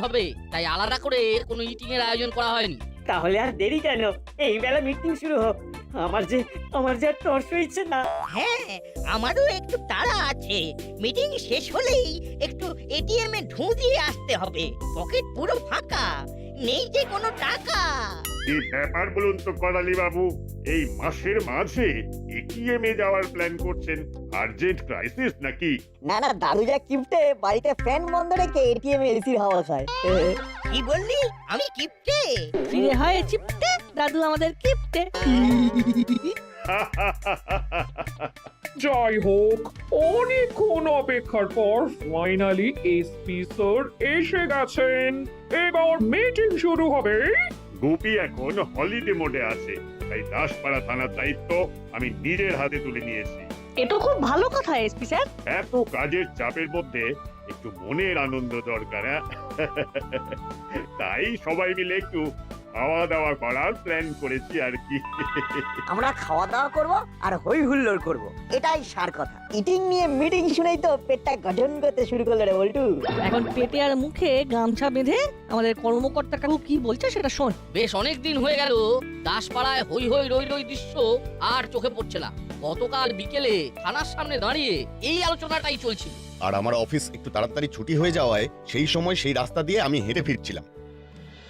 হবে, তাই আলাদা করে কোনো ইটিং এর আয়োজন করা হয়নি। তাহলে আর দেরি কেন, এই বেলা মিটিং শুরু হোক। আমার যে আর তর্স হয়েছে না। হ্যাঁ, আমারও একটু তাড়া আছে। মিটিং শেষ হলেই একটু এটিএম এ ঢু দিয়ে আসতে হবে। পকেট পুরো ফাঁকা, নেই যে কোনো টাকা। কি ব্যাপার বলুন তো করালি বাবু, এই মাসের মাঝে এটিএম এ যাওয়ার প্ল্যান করছেন? আর্জেন্ট ক্রাইসিস নাকি? না না, দাদু যা কিপটে, বাড়িতে ফ্যান বন্ধ রেখে এটিএম এসির হাওয়া খায়। কি বললি? আমি কিপটে? ফিরে হয় চিপটে, দাদু আমাদের কিপটে। জয় হোক, অনেকক্ষণ অপেক্ষার পর ফাইনালি এসপি স্যার এসে গেছেন। এবার মিটিং শুরু হবে। গোপী এখন হলিডে মোডে আছে, তাই দাসপাড়া থানার দায়িত্ব আমি নিজের হাতে তুলে নিয়েছি। এটা খুব ভালো কথা এসপি স্যার। এত কাজের চাপের মধ্যে একটু মনের আনন্দ দরকার। তাই সবাই মিলে একটু খাওয়া দাওয়া করার প্ল্যান করেছি আর কি। আমরা খাওয়া দাওয়া করব আর হই হুল্লোড় করব, এটাই সার কথা। ইটিং নিয়ে মিটিং শুনেই তো পেটটা গঠন করতে শুরু করলো রে বল্টু। এখন পেটে আর মুখে গামছা বেঁধে আমাদের কর্মকর্তা কাকু কি বলছে সেটা শোন। বেশ অনেক দিন হয়ে গেল দাসপাড়ায় হই হই রই রই দৃশ্য আর চোখে পড়ছে না। গতকাল বিকেলে থানার সামনে দাঁড়িয়ে এই আলোচনাটাই চলছিল। আর আমার অফিস একটু তাড়াতাড়ি ছুটি হয়ে যাওয়ায় সেই সময় সেই রাস্তা দিয়ে আমি হেঁটে ফিরছিলাম।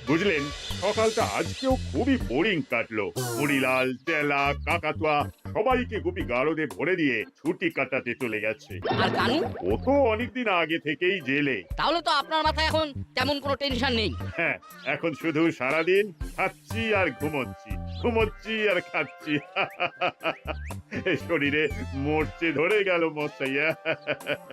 বুঝলেন, সকালটা আজকেও খুবই বোরিং কাটলো। হরিলাল, চেলা, কাকাতুয়া সবাইকে গুপি গারদে ভরে দিয়ে ছুটি কাটাতে চলে গেছে। আর কানু? ও তো অনেকদিন আগে থেকেই জেলে। তাহলে তো আপনার মাথায় এখন তেমন কোনো টেনশন নেই। হ্যাঁ, এখন শুধু সারাদিন খাচ্ছি আর ঘুমোচ্ছি, ঘুমোচ্ছি আর খাচ্ছি। শরীরে মরচে ধরে গেল মশাইয়া।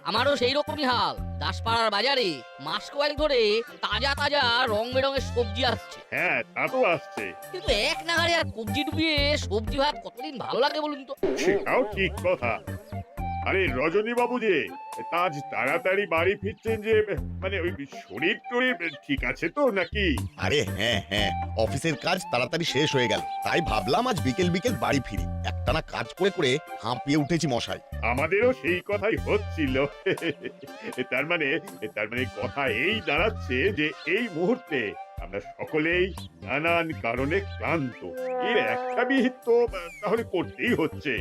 আমারও সেই রকমই হাল। দাসপাড়ার বাজারে মাস কয়েক ধরে তাজা তাজা রং বেরঙের সবজি আসছে। হ্যাঁ, তা তো আসছে, কিন্তু এক নাগারে আর কবজি ডুবিয়ে সবজি ভাত কতদিন ভালো লাগে বলুন তো? সেটাও ঠিক কথা। আরে রজনী বাবু যে আজ তাড়াতাড়ি বাড়ি ফিরছেন যে, মানে ওই শরীর টরীর ঠিক আছে তো নাকি? আরে হ্যাঁ হ্যাঁ, অফিসের কাজ তাড়াতাড়ি শেষ হয়ে গেল, তাই ভাবলাম আজ বিকেল বিকেল বাড়ি ফিরি। একটানা কাজ করে করে হাঁপিয়ে উঠেছি মশাই। আমাদেরও সেই কথাই হচ্ছিল। তার মানে কথা এই দাঁড়াচ্ছে যে এই মুহূর্তে আমরা সকলেই নানান কারণে ক্লান্ত। এর একটা বিহিত তো তাহলে করতেই হচ্ছে।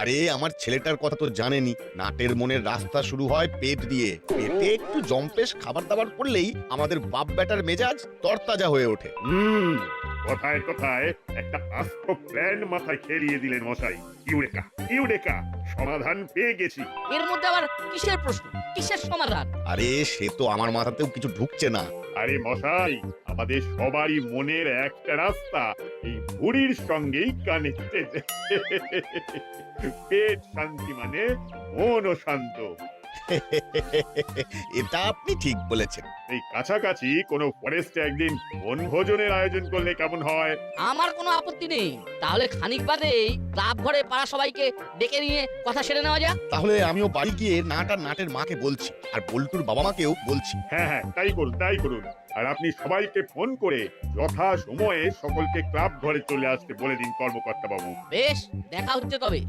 আরে আমার ছেলেটার কথা তো জানেনি, নাটের মনের রাস্তা শুরু হয় পেট দিয়ে। পেটে একটু জম্পেশ খাবার দাবার করলেই আমাদের বাপ বেটার মেজাজ তরতাজা হয়ে ওঠে। কথায় কথায় একটা আস্ত প্ল্যান মাথায় খেলিয়ে দিলেন মশাই। ইউরেকা ইউরেকা, সমাধান পেয়ে গেছি। এর মধ্যে আবার কিসের প্রশ্ন, কিসের সমাধান? আরে সে তো আমার মাথাতেও কিছু ঢুকছে না। আরে মশাই, আমাদের সবারই মনের একটা রাস্তা এই ভুঁড়ির সঙ্গেই কানেক্টেড। পেট শান্তি মানে মনও শান্ত। এটা আপনি ঠিক বলেছেন। এই কাছাকাছি কোনো ফরেস্টে একদিন বনভোজনের আয়োজন করলে কেমন হয়? আমার কোনো আপত্তি নেই। তাহলে খানিক বাদেই ক্লাব ঘরে পাড়া সবাইকে ডেকে নিয়ে কথা সেরে নেওয়া যাক। তাহলে আমিও বাড়ি গিয়ে নাট আর নাটের মাকে বলছি, আর বল্টুর বাবা মাকেও বলছি। হ্যাঁ হ্যাঁ, তাই করুন তাই করুন। আর আপনি সবাইকে ফোন করে যথা সময়ে সকলকে ক্লাব ঘরে চলে আসতে বলে দিন কর্মকর্তা বাবু। বেশ, দেখা হচ্ছে তবে।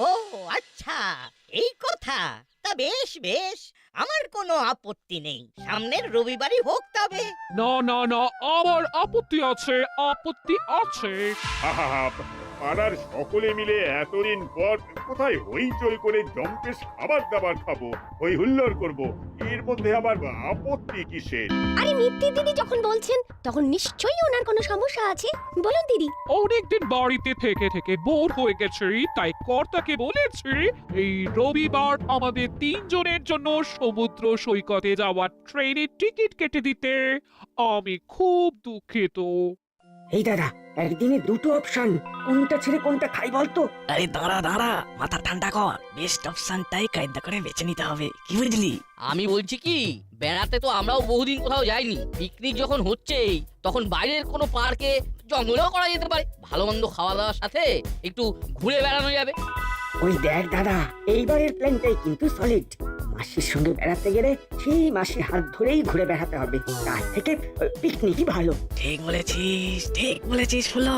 ও আচ্ছা, এই কথা। তা বেশ বেশ, আমার কোনো আপত্তি নেই। সামনের রবিবারই হোক তবে। না না না, আমার আপত্তি আছে, আপত্তি আছে। আহা, পাড়ার সকলে মিলে এতদিন পর কোথায় হইচই করে জম্পেশ খাবার দাবার খাবো, হই হুল্লোড় করবো, এর মধ্যে আবার আপত্তি কিসের? আরে মিত্তি দিদি যখন বলছেন তখন নিশ্চয়ই ওনার কোনো সমস্যা আছে। বলুন দিদি। অনেকদিন বাড়িতে থেকে থেকে বোর হয়ে গেছি, তাই কর্তাকে বলেছি এই রবিবার আমাদের তিনজনের জন্য সমুদ্র সৈকতে যাওয়ার ট্রেনের টিকিট কেটে দিতে। আমি খুব দুঃখিত। এই দাদা, একদিনে দুটো অপশন, কোনটা ছেড়ে কোনটা খাই বলতো? আরে দাঁড়া দাঁড়া, মাথা ঠান্ডা কর। বেস্ট অপশনটাই কায়দা করে বেছে নিতে হবে, কি বুঝলি? আমি বলছি কি, বেড়াতে তো আমরাও বহুদিন কোথাও যাইনি। পিকনিক যখন হচ্ছেই তখন বাইরের কোনো পার্কে, জঙ্গলেও করা যেতে পারে। ভালো মন্দ খাওয়া দাওয়ার সাথে একটু ঘুরে বেড়ানো যাবে। ওই দেখ দাদা, এইবারের প্ল্যানটাই কিন্তু সলিড। মাসির সঙ্গে বেড়াতে গেলে সেই মাসির হাত ধরেই ঘুরে বেড়াতে হবে, তার থেকে পিকনিকই ভালো। ঠিক বলেছিস ফুলো।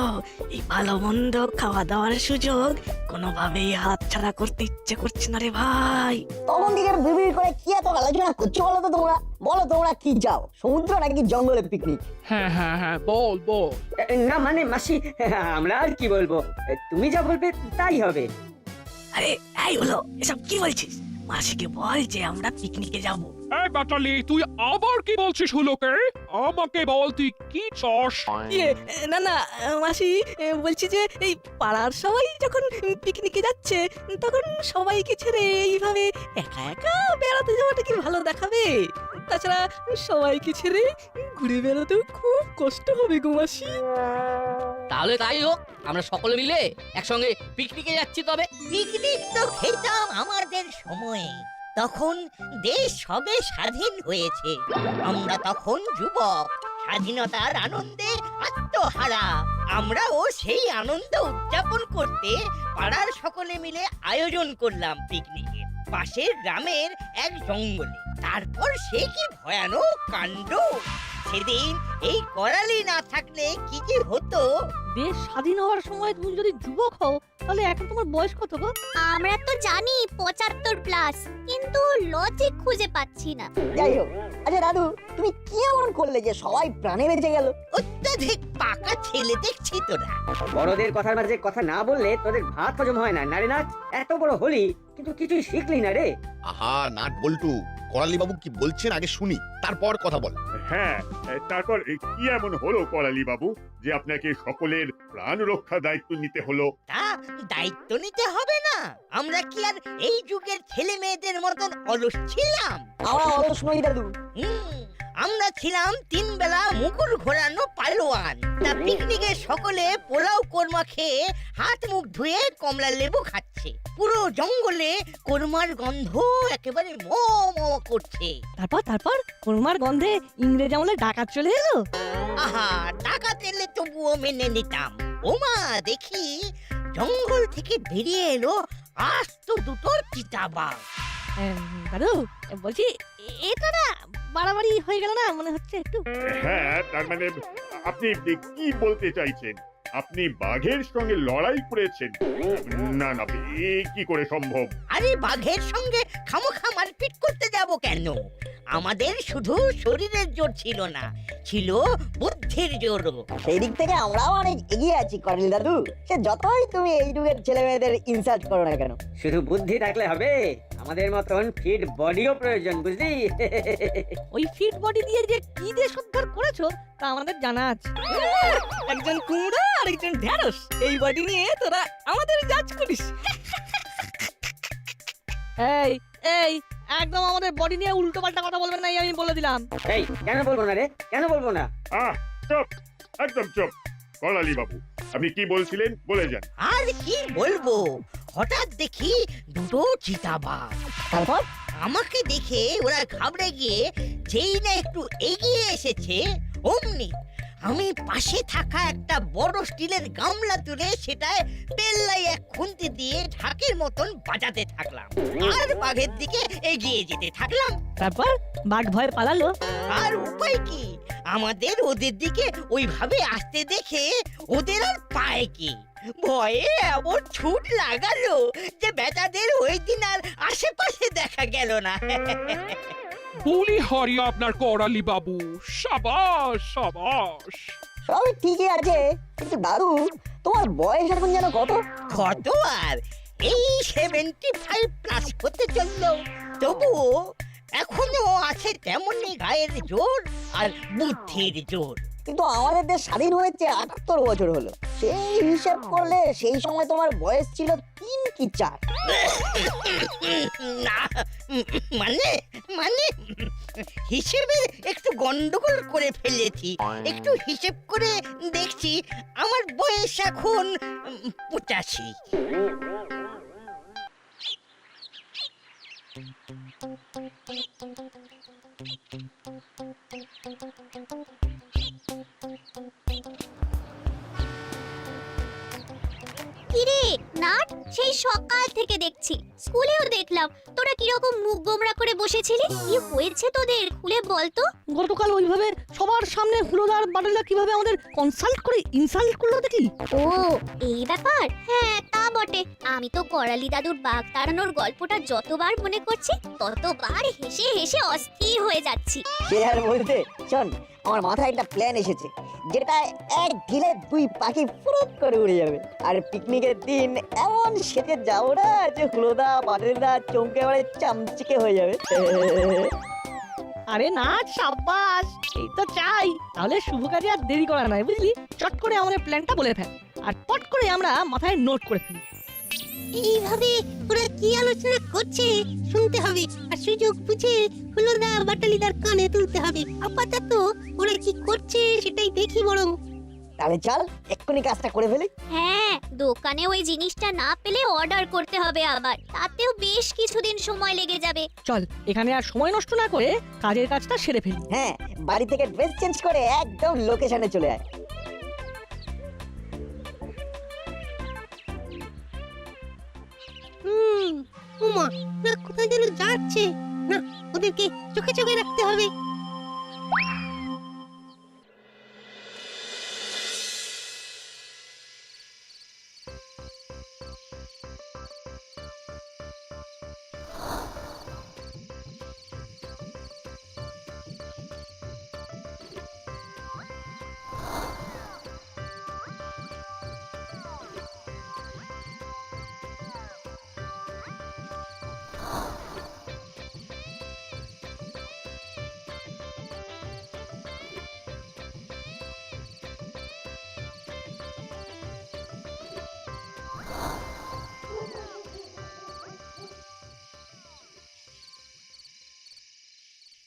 এই ভালো মন্দ খাওয়া দাওয়ার সুযোগ কোনোভাবেই হাত ছাড়া করতে ইচ্ছে করছে না রে ভাই। তখন দিকে বিড়বিড় করে কি এত আলোচনা করছো বলো তো তোমরা? বলো তোমরা কি যাও, সমুদ্র নাকি জঙ্গলে পিকনিক? হ্যাঁ বল। না মানে মাসি, আমরা আর কি বলবো, তুমি যা বলবে তাই হবে। আরে এই হলো, এসব কি বলছিস? মাসিকে বল যে আমরা পিকনিকে যাব। এই বাটালি, তুই আবার কি বলছিস হুলোকে? আমাকে বল তুই কি চাস? না মাসি, বলছি যে এই পাড়ার সবাই যখন পিকনিকে যাচ্ছে তখন সবাইকে ছেড়ে এইভাবে একা একা বেড়াতে যাওয়াটা কি ভালো দেখাবে? তাছাড়া সবাইকে ছেড়ে ঘুরে বেড়াতেও খুব কষ্ট হবে গো মাসি। তাহলে তাই হোক, আমরা সকলে মিলে একসঙ্গে পিকনিকে যাচ্ছি। তবে পিকনিক তো খেতাম আমাদের সময়ে, তখন দেশ সবে স্বাধীন হয়েছে। আমরা তখন যুবক, স্বাধীনতার আনন্দে আত্মহারা। আমরাও সেই আনন্দ উদযাপন করতে পাড়ার সকলে মিলে আয়োজন করলাম পিকনিকের, পাশের গ্রামের এক জঙ্গলে। তারপর সে কি ভয়ানক কাণ্ড! সেদিন এই করালি না থাকলে কি যে হতো! দেশ স্বাধীন হওয়ার সময় তুমি যদি যুবক হও তাহলে এখন তোমার বয়স কত গো? আমরা তো জানি 75+, কিন্তু লজিক খুঁজে পাচ্ছি না। যাই হোক, আচ্ছা দাদু, তুমি কি এমন করলে যে সবাই প্রাণে বেঁচে গেল? অত্যাধিক পাকা ছেলে দেখছি তোরা। বড়দের কথার মাঝে কথা না বললে তোদের ভাত হজম হয় না, নারে নাচ। এত বড় হলি কিন্তু কিছুই শিখলি না রে। আহা নাট বল্টু, করালি বাবু কি বলছেন আগে শুনি, তারপর কথা বল। হ্যাঁ, তারপর কি এমন হলো করালি বাবু যে আপনাকে সকলের প্রাণ রক্ষা দায়িত্ব নিতে হলো? তা দায়িত্ব নিতে হবে না? আমরা কি আর এই যুগের ছেলে মেয়েদের মতন অলস ছিলাম? আমরা অলস নই দাদু। আমরা ছিলাম 3 বেলা মুকুর ঘোরানো পালোয়ান। তা পিকনিকে সকলে পোলাও কোরমা খেয়ে হাত মুখ ধুয়ে কমলা লেবু খাচ্ছে। পুরো জঙ্গলে কোরমার গন্ধ একেবারে মো করছে। তারপর কোরমার গন্ধে ইংরেজ আমলে ডাকাত চলে এলো। আহা, ডাকাত এলে তবুও মেনে নিতাম। ওমা, দেখি জঙ্গল থেকে বেরিয়ে এলো আস্ত দুটো চিতাবাঘ। দাদু বলছি, এটা না বাড়াবাড়ি হয়ে গেল না মনে হচ্ছে একটু? হ্যাঁ, তার মানে আপনি কি বলতে চাইছেন? আপনি বাঘের সঙ্গে লড়াই করেছেন? না এ কি করে সম্ভব? আরে বাঘের সঙ্গে খামোখা মারপিট করতে যাব কেন? আমাদের শুধু শরীরের জোর ছিল না, ছিল বুদ্ধির জোরও। সেই দিক থেকে আমরাও অনেক এগিয়ে আছি করালি দাদু। সে যতই তুমি এই যুগের ছেলে মেয়েদের ইনসাল্ট করো না কেন। শুধু বুদ্ধি থাকলে হবে, আমাদের মতন ফিট বডিও প্রয়োজন, বুঝলি? ওই ফিট বডি দিয়ে যে কি দেশ উদ্ধার করেছো তা আমাদের জানা আছে। একজন কুমড়া আর একজন ঢেঁড়স, এই বডি নিয়ে তোরা আমাদের জাজ করিস। এই এই একদম আমাদের বডি নিয়ে উল্টো পাল্টা কথা বলবেন না, আমি বলে দিলাম। এই কেন বলবো না রে, কেন বলবো না? চুপ, একদম চুপ। করালি বাবু, আপনি কি বলছিলেন বলে যান। আর কি বলবো, হঠাৎ দেখি দুটো চিতাবাঘ। তারপর আমাকে দেখে ওরা ঘাবড়ে গিয়ে যেই না একটু এগিয়ে এসেছে, অমনি আমি পাশে থাকা একটা বড় স্টিলের গামলা তুলে সেটায় পেল্লাই এক খুন্তি দিয়ে ঢাকের মতন বাজাতে থাকলাম, আর বাঘের দিকে এগিয়ে যেতে থাকলাম। তারপর বাঘ ভয় পালালো। আর উপায় কি, আমাদের ওদের দিকে ওইভাবে আসতে দেখে ওদের আর পায় কি, ভয়ে এমন ছুট লাগালো যে বেচাদের ওই দিন আর আশেপাশে দেখা গেল না। বলি হরি আপনার করালি বাবু, সাবাস। সবই ঠিকই আছে, কিন্তু দাদু তোমার বয়স এখন যেন কত? কত আর এই 75+ হতে চললো, তবুও এখনো আছে তেমনি গায়ের জোর আর বুদ্ধির জোর। কিন্তু আমাদের দেশ স্বাধীন হয়েছে 78 বছর হলো। সেই হিসাব করলে সেই সময় তোমার বয়স ছিল 3 কি 4। না মানে মানে হিসেবে একটু গন্ডগোল করে ফেলেছি। একটু হিসেব করে দেখছি আমার বয়স এখন 85। কিরে নাট, সেই সকাল থেকে দেখছি, স্কুলেও দেখলাম তোরা কিরকম মুখ গোমড়া করে বসেছিলি। কি হয়েছে তোদের, খুলে বল তো। গতকাল ওইভাবে সবার সামনে হুলোদার বাটুলদা কিভাবে আমাদের কনসাল্ট করে ইনসাল্ট করলো দেখি। ও এই ব্যাপার, হ্যাঁ তা বটে। আমি তো করালি দাদুর বাঘ তাড়ানোর গল্পটা যতবার মনে করছি ততবার হেসে হেসে অস্থির হয়ে যাচ্ছি। সে আর বলতে, শোন আমার মাথায় একটা প্ল্যান এসেছে, যেটা এক ঢিলে দুই পাখি ফুরুত করে উড়ে যাবে। আর পিকনিকের দিন এমন সেজে যাবো না যে হুলোদা বাটুলদা চমকে বাড়ে চামচিকে হয়ে যাবে। আরে না, সাব্বাস, এই তো চাই। তাহলে শুভ কাজে আর দেরি করা নাই, বুঝলি? চট করে আমাদের প্ল্যানটা বলে ফেল, আর পট করে আমরা মাথায় নোট করে ফেলি। এইভাবে ওরা কি আলোচনা করছে শুনতে হবে, আর সুযোগ বুঝে হুলোদা বাটালিদার কানে তুলতে হবে। আপাতত ওরা কি করছে সেটাই দেখি বরং। তাহলে চল এক্ষুনি কাজটা করে ফেলি। হ্যাঁ, দোকানে ওই জিনিসটা না পেলে অর্ডার করতে হবে আবার, তাতেও বেশ কিছুদিন সময় লেগে যাবে। চল এখানে আর সময় নষ্ট না করে কাজের কাজটা সেরে ফেলি। হ্যাঁ, বাড়ি থেকে ড্রেস চেঞ্জ করে একদম লোকেশনে চলে আয়। উমা, ওরা কোথায় যেন যাচ্ছে, না ওদেরকে চোখে চোখে রাখতে হবে।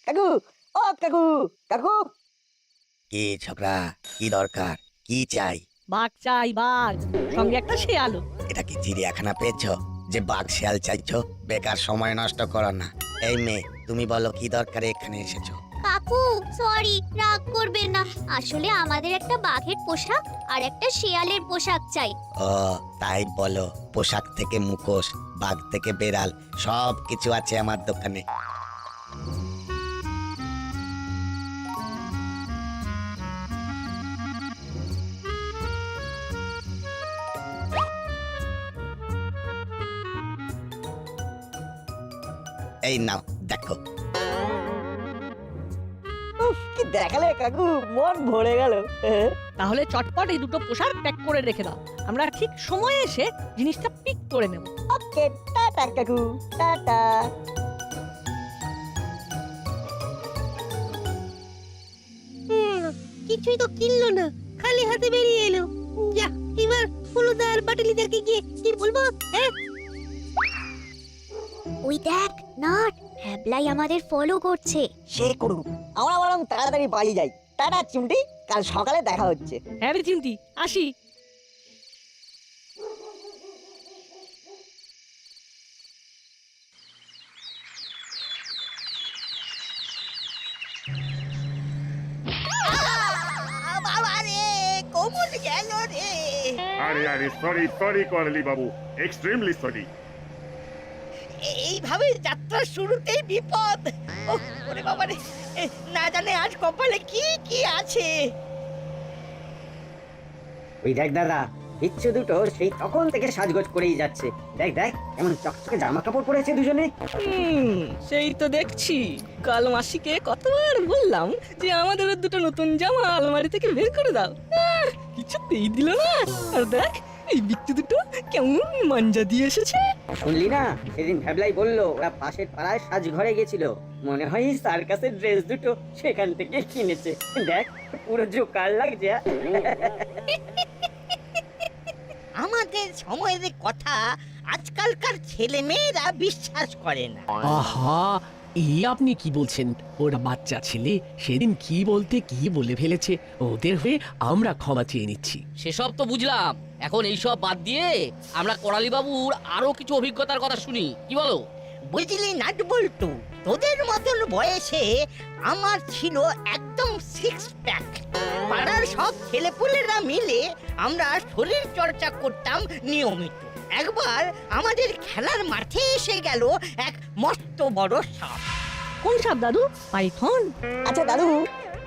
কাকু, ও কাকু, কাকু। কি ছোকরা, কি দরকার, কি চাই? বাঘ চাই, বাঘ, সঙ্গে একটা শেয়ালও। এটা কি চিড়িয়াখানা পেয়েছো যে বাঘ শিয়াল চাইছো? বেকার সময় নষ্ট করো না। এই মেয়ে, তুমি বলো কি দরকারে এখানে এসেছো? কাকু সরি, রাগ করবেন না, আসলে আমাদের একটা বাঘের পোশাক আর একটা শেয়ালের পোশাক চাই। ও তাই বলো, পোশাক থেকে মুখোশ, বাঘ থেকে বেড়াল, সব কিছু আছে আমার দোকানে। এই নাও দেখো। উফ, কি দেখালে কাকু, মন ভরে গেল। তাহলে চটপট এই দুটো পোশাক প্যাক করে রেখে দাও, আমরা ঠিক সময়ে এসে জিনিসটা পিক করে নেব। ওকে, টাটা কাকু, টাটা। কিছুই তো কিনলো না, খালি হাতে বেরিয়ে এলো। যা, এবার হুলোদা আর বাটালিদারকে গিয়ে কি বলবো? হ্যাঁ, ওই দেখ নাট, হ্যাবলাই আমাদের ফলো করছে। সে করুক, আমরা বরং তাড়াতাড়ি বাড়ি যাই। টাটা চিমটি, কাল সকালে দেখা হচ্ছে। হ্যাঁ রে চিমটি, আসি। বাবা রে, কোমর গেল রে। আরে আরে সরি সরি করালি বাবু, এক্সট্রিমলি সরি। এইভাবে যাত্রার শুরুতেই বিপদ। ওরে বাবা রে, না জানে আজ কপালে কি কি আছে। ওই দেখ দাদা, বিচ্ছু দুটো সেই তখন থেকে সাজগোজ করেই যাচ্ছে। দেখ দেখ, এমন চকচকে জামা কাপড় পরেছে দুজনে। সেই তো দেখছি, কাল মাসিকে কতবার বললাম যে আমাদের দুটো নতুন জামা আলমারি থেকে বের করে দাও, কিছুতেই দিল না। আর দেখ এই বিচ্ছু দুটো কেমন মাঞ্জা দিয়ে এসেছে। শুনলি না, সেদিন ভ্যাবলাই বললো ওরা পাশের পাড়ায় সাজঘরে গেছিল, মনে হয় সার্কাসের ড্রেস দুটো সেখান থেকে কিনেছে। দেখ পুরো জোকার লাগছে। আমাদের সময়ের কথা আজকালকার ছেলে মেয়েরা বিশ্বাস করে না। আহা, এই আপনি কি বলছেন? ওরা বাচ্চা ছেলে, সেদিন কি বলতে কি বলে ফেলেছে, ওদের হয়ে আমরা ক্ষমা চেয়ে নিচ্ছি। সেসব তো বুঝলাম, এখন এইসব বাদ দিয়ে আমরা করালি বাবুর আরো কিছু অভিজ্ঞতার কথা শুনি, কি বলো? বুঝলি নাট বল্টু, তোদের মতন বয়সে আমার ছিল একদম সিক্স প্যাক। পাড়ার সব ছেলেপুলেরা মিলে আমরা শরীর চর্চা করতাম নিয়মিত। একবার আমাদের খেলার মাঠে এসে গেল এক মস্ত বড় সাপ। কোন সাপ দাদু? পাইথন? আচ্ছা দাদু,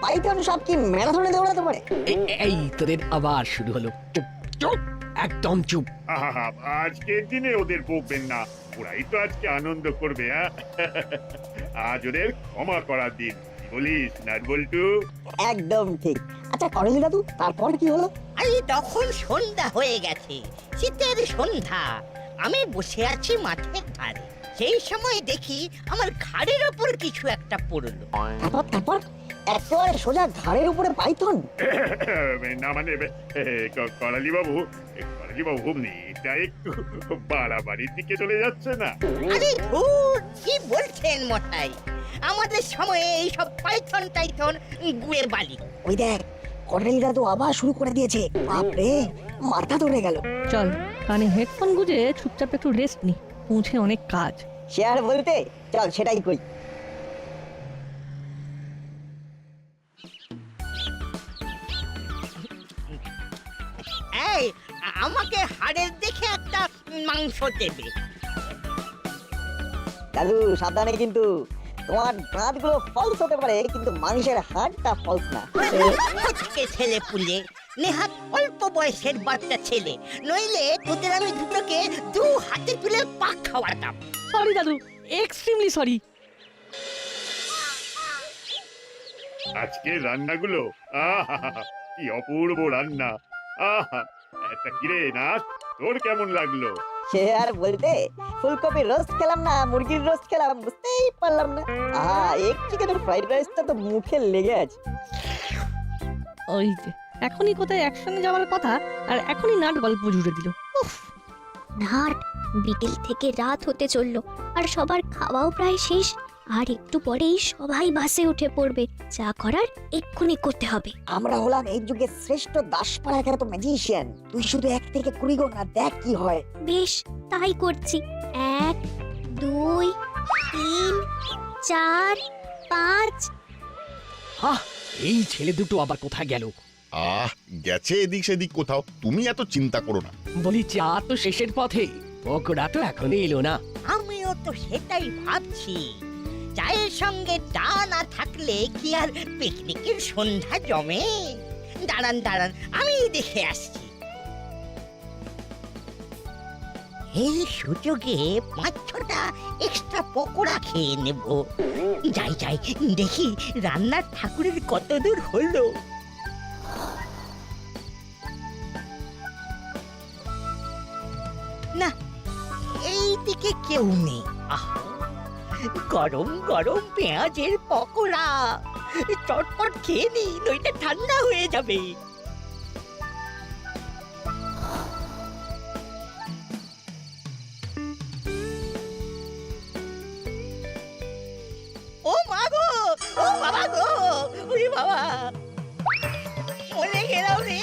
পাইথন সব কি ম্যারাথনে দৌড়াতে পারে? এই তোদের আবার শুরু হলো। চুপ চুপ, একদম চুপ। আহা, আজকের দিনে ওদের বকবেন না, ওরাই তো আজকে আনন্দ করবে। আজ ওদের ক্ষমা করার দিন, কি বলিস নাটবল্টু? একদম ঠিক। আচ্ছা করেলি দাদু, তারপর কি হলো? এই তখন সন্ধ্যা হয়ে গেছে, শীতের সন্ধ্যা। আমি বসে আছি মাঠের ধারে। সেই সময় দেখি আমার ঘাড়ের ওপর কিছু একটা পড়লো। তারপর একেবারে সোজা ঘাড়ের উপরে পাইথন? না মানে করালি বাবু, এটা একটু বাড়াবাড়ির দিকে চলে যাচ্ছে না? আরে ধুর, কি বলছেন মশাই? আমাদের সময়ে এইসব পাইথন টাইথন গুয়ের বালি। ওই দেখ, করেলি দাদু আবার শুরু করে দিয়েছে। বাপরে, মাথা ধরে গেল। চল কানে হেডফোন গুঁজে চুপচাপ একটু রেস্ট নি, পৌঁছে অনেক কাজ। সে আর বলতে, চল সেটাই কই। এই আমাকে হাড়ের দেখে একটা মাংস দেবে। দাদু সাবধানে কিন্তু, তোমার দাঁতগুলো ফলস হতে পারে কিন্তু মাংসের হাড়টা ফলস না। হচ্ছে ছেলে পুলে, নেহাত অল্প বয়সের বাচ্চা ছেলে, নইলে তোদের আমি দুটোকে দু হাতে তুলে পাক খাওয়াতাম। সরি দাদু, এক্সট্রিমলি সরি। আজকে রান্নাগুলো আহা, কি অপূর্ব রান্না। আহা, একটা কিরে না, তোর কেমন লাগলো? সে আর বলতে, ফুলকপির রোস্ট খেলাম না মুরগির রোস্ট খেলাম বুঝতেই পারলাম না। এক চিকেনের ফ্রাইড রাইসটা তো মুখে লেগে আছে। ওই যে এখনই কোথায় একসঙ্গে যাওয়ার কথা, আর এখনই নাট গল্প জুড়ে দিল। নাট, বিকেল থেকে রাত হতে চললো, আর সবার খাওয়াও প্রায় শেষ। আর একটু পরেই সবাই বাসে উঠে পড়বে। যা করার এক্ষুনি করতে হবে। আমরা হলাম এই যুগের শ্রেষ্ঠ দাসপাড়া খ্যাত ম্যাজিশিয়ান। তুই শুধু 1 থেকে 20 গোনা, দেখ কি হয়। বেশ, তাই করছি। 1 2 3 4 5। এই ছেলে দুটো আবার কোথায় গেল? গেছে এদিক সেদিক কোথাও, তুমি এত চিন্তা করো না। বলি চা তো শেষের পথে, পকোড়া তো এখনো এলো না। আমিও তো সেটাই ভাবছি। চায়ের সঙ্গে চা না থাকলে কি আর পিকনিকের সন্ধ্যা জমে? দাঁড়ান দাঁড়ান, আমি দেখে আসছি। এই সুযোগে 5-6টা এক্সট্রা পকোড়া খেয়ে নেব। যাই যাই, দেখি রান্নার ঠাকুরের কত দূর হলো। না, এই দিকে কেউ নেই। গরম গরম পেঁয়াজের পকোড়া, চটপট খেয়ে নি, নইলে ঠান্ডা হয়ে যাবে। ও মা গো, ও বাবা গো, ওরে বাবা, মরে গেলাম রে।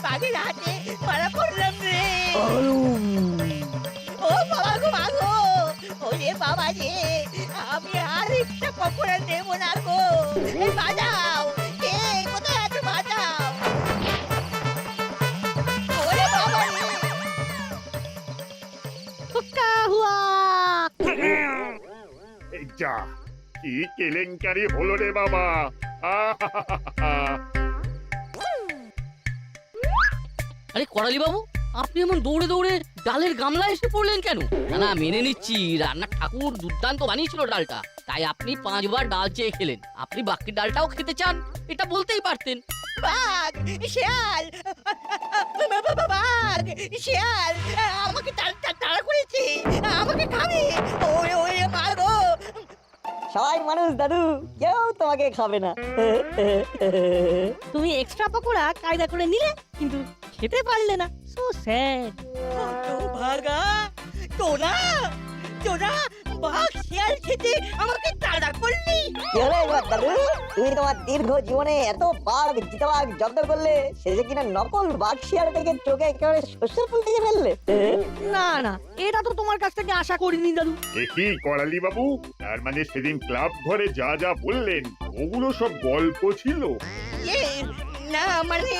বাঘের হাতে মারা পড়লাম রে। ও বাবা গো, মা গো, ওরে বাবা রে, আমি আর একটা পকোড়া নেব না গো। বাজাও, কে কোথায় আছে বাজাও। ওরে বাবা রে, হুক্কা হুয়া। এই যা, কি কেলেঙ্কারি হলো রে বাবা। আরে করালি বাবু, আপনি এমন দৌড়ে দৌড়ে ডালের গামলা এসে পড়লেন কেন? না মেনে নিচ্ছি, রান্নার ঠাকুর দুর্দান্ত বানিয়েছিল ডালটা, তাই আপনি 5 বার ডাল চেয়ে খেলেন। আপনি বাকি ডালটাও খেতে চান, এটা বলতেই পারতেন। বাঘ, শিয়াল, বাঘ, শিয়াল আমাকে তাড়া করেছে, আমাকে খাবে। ওরে ওরে মা গো। সবাই মানুষ দাদু, কেউ তোমাকে খাবে না। তুমি এক্সট্রা পকোড়া কায়দা করে নিলে, কিন্তু খেতে পারলে না। So sad. ভাগা তোরা, তোরা বাঘ শিয়াল খেতে আমাকে তাড়া করলি। কি হলো এবার দাদু? তুমি তোমার দীর্ঘ জীবনে এত বাঘ চিতাবাঘ জব্দ করলে, শেষে কিনা নকল বাঘ শিয়াল থেকে চোখে একেবারে শস্যের ফুল থেকে ফেললে। না না, এটা তো তোমার কাছ থেকে আশা করিনি দাদু। কি করালি বাবু, তার মানে সেদিন ক্লাব ঘরে যা যা বললেন ওগুলো সব গল্প ছিল? না মানে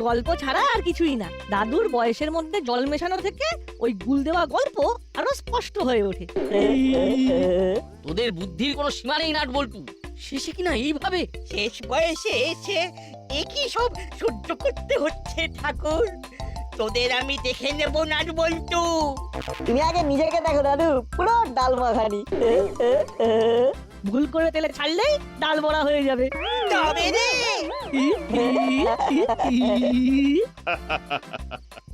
গল্প ছাড়া আর কিছুই না। দাদুর বয়সের মধ্যে জল মেশানো থেকে ওই গুল দেওয়া গল্প আরো স্পষ্ট হয়ে ওঠে। তোদের বুদ্ধির কোনো সীমা নেই নাট বল্টু, শেষে কিনা এইভাবে। শেষ বয়সে এসে একই সব সহ্য করতে হচ্ছে ঠাকুর। তোদের আমি দেখে নেব নাট বল্টু। তুমি আগে নিজেকে দেখো দাদু, পুরো ডাল মাখানি। ভুল করে তেলে ছাড়লেই ডাল বড়া হয়ে যাবে। তবে রে Ha ha ha ha!